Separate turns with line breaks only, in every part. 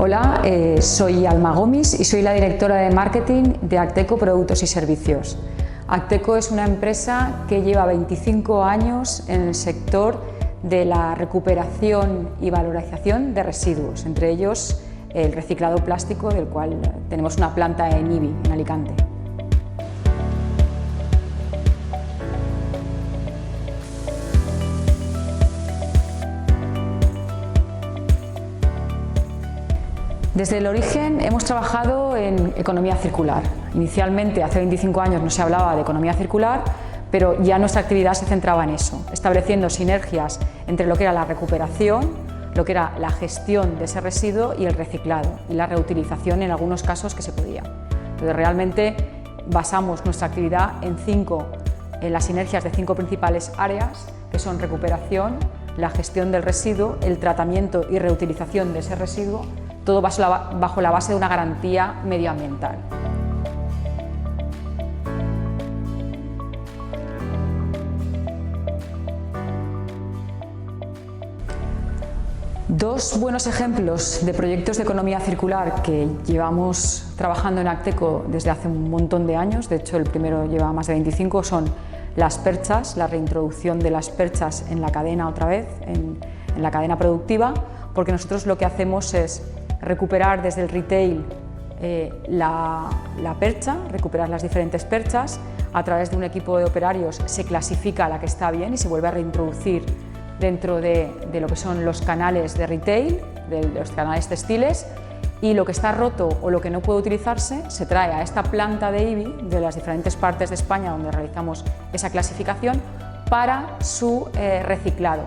Hola, soy Alma Gomis y soy la directora de marketing de Acteco Productos y Servicios. Acteco es una empresa que lleva 25 años en el sector de la recuperación y valorización de residuos, entre ellos el reciclado plástico, del cual tenemos una planta en Ibi, en Alicante. Desde el origen hemos trabajado en economía circular. Inicialmente, hace 25 años, no se hablaba de economía circular, pero ya nuestra actividad se centraba en eso, estableciendo sinergias entre lo que era la recuperación, lo que era la gestión de ese residuo y el reciclado y la reutilización en algunos casos que se podía. Entonces, realmente basamos nuestra actividad en las sinergias de 5 principales áreas, que son recuperación, la gestión del residuo, el tratamiento y reutilización de ese residuo, todo bajo la base de una garantía medioambiental. Dos buenos ejemplos de proyectos de economía circular que llevamos trabajando en Acteco desde hace un montón de años, de hecho el primero lleva más de 25, son las perchas, la reintroducción de las perchas en la cadena otra vez, en la cadena productiva, porque nosotros lo que hacemos es recuperar desde el retail la percha, recuperar las diferentes perchas, a través de un equipo de operarios se clasifica la que está bien y se vuelve a reintroducir dentro de lo que son los canales de retail, de los canales textiles, y lo que está roto o lo que no puede utilizarse se trae a esta planta de Ibi, de las diferentes partes de España donde realizamos esa clasificación, para su reciclado.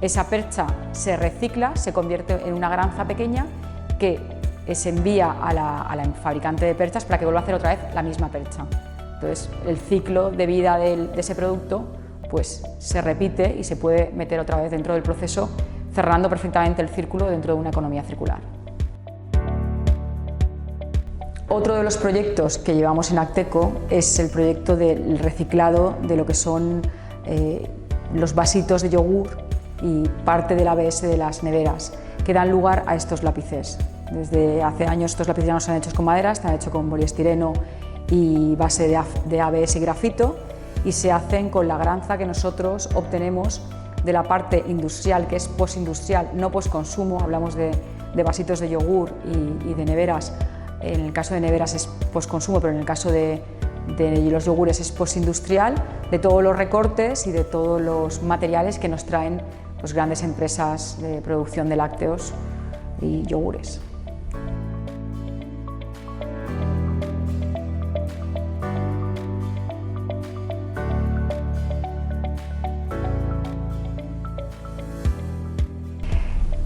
Esa percha se recicla, se convierte en una granza pequeña que se envía a la fabricante de perchas para que vuelva a hacer otra vez la misma percha. Entonces, el ciclo de vida de ese producto pues, se repite y se puede meter otra vez dentro del proceso, cerrando perfectamente el círculo dentro de una economía circular. Otro de los proyectos que llevamos en Acteco es el proyecto del reciclado de lo que son los vasitos de yogur y parte del ABS de las neveras, que dan lugar a estos lápices. Desde hace años estos lápices ya no se han hechos con madera, están hechos con poliestireno y base de ABS y grafito, y se hacen con la granza que nosotros obtenemos de la parte industrial, que es postindustrial, no postconsumo. Hablamos de vasitos de yogur y de neveras. En el caso de neveras es postconsumo, pero en el caso de los yogures es postindustrial, de todos los recortes y de todos los materiales que nos traen pues, grandes empresas de producción de lácteos y yogures.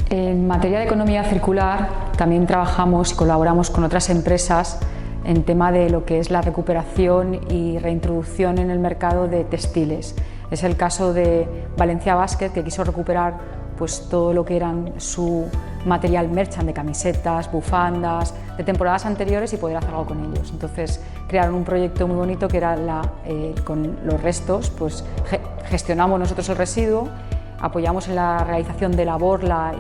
En materia de economía circular también trabajamos y colaboramos con otras empresas en tema de lo que es la recuperación y reintroducción en el mercado de textiles. Es el caso de Valencia Basket, que quiso recuperar pues, todo lo que eran su material merchant de camisetas, bufandas, de temporadas anteriores y poder hacer algo con ellos. Entonces crearon un proyecto muy bonito que era con los restos, pues gestionamos nosotros el residuo, apoyamos en la realización de la borla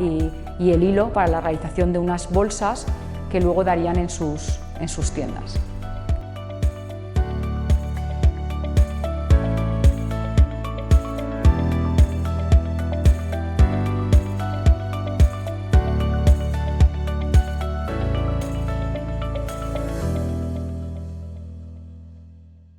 y el hilo para la realización de unas bolsas que luego darían en sus tiendas.